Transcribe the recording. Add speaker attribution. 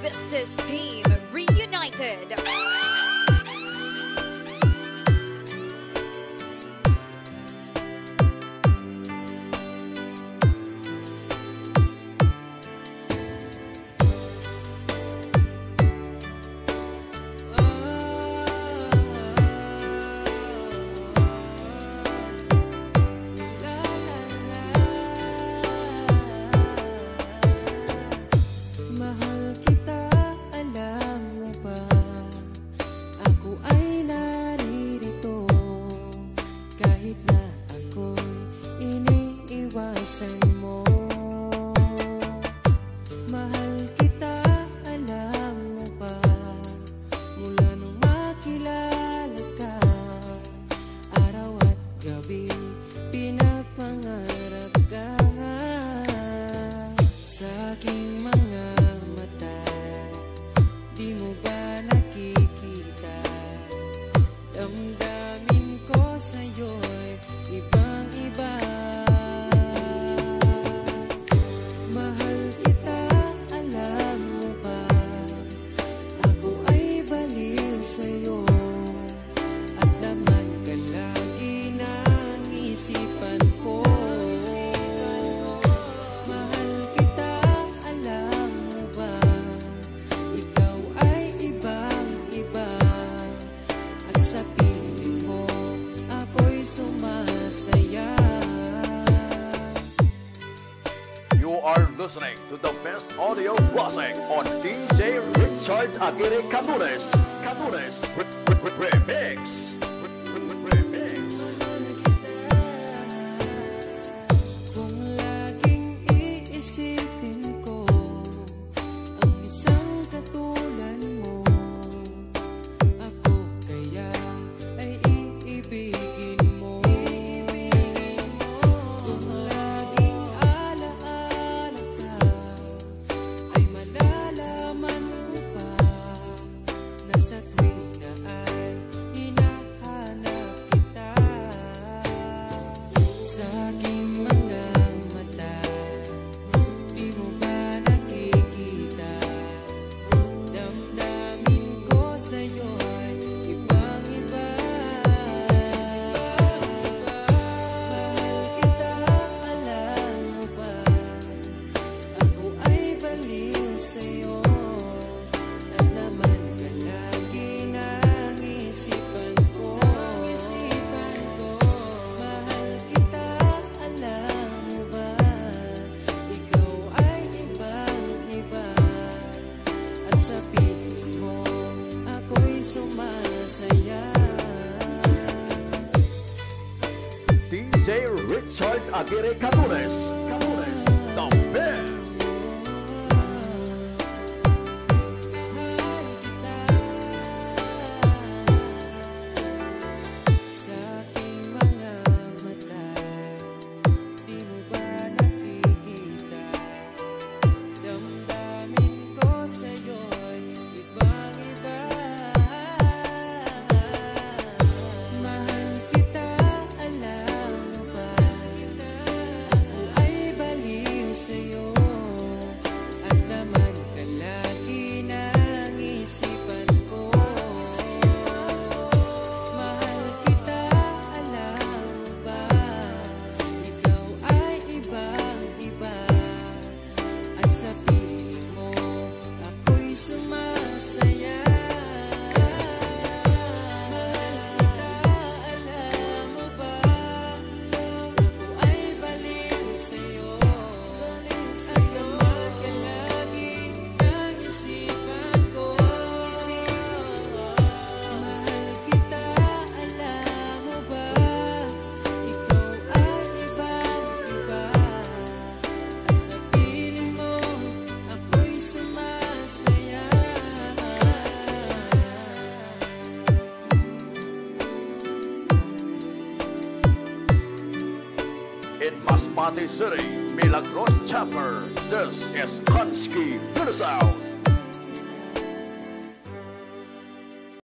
Speaker 1: This is Team Reunited.
Speaker 2: Listening to the best audio classic on DJ Richard Aguirre Cantules Remix.
Speaker 3: Kung laging iisipin ko ang isang katulad mo, ako kaya ay iibigin mo. Kung laging alaala ka, ay malalaman mo pa na sa tuwing na ay hinahanap kita. Sa aking mga mata, di mo ba nakikita? Damdamin ko sa'yo'y ibang-iba. Mahal kita, alam mo ba? Ako ay baliw sa'yo, at naman ka lagi ng isipan ko. Mahal kita, alam mo ba? Ikaw ay ibang-iba, at sa piling mo ako'y sumasaya.
Speaker 2: DJ Richard Aguirre Cantules, the best.
Speaker 3: Mahal kita. Sa aking mga mata, di mo ba nakikita? Damdamin ko sa'yo'y ibang-iba. Mahal kita, alam mo ba? Ako ay baliw sa'yo, at naman ka lagi ng isipan ko. Mahal kita, alam mo ba? Ikaw ay ibang-iba, at sa piling mo ako'y sumasaya. Mahal kita, alam mo ba? Ako ay baliw sa'yo, at naman ka lagi ng isipan ko. Mahal kita, alam mo ba? Ikaw ay ibang-iba, at sa piling mo ako'y sumasaya.
Speaker 2: In Masbate City, Milagros Chapter, this is Konski Philosoph.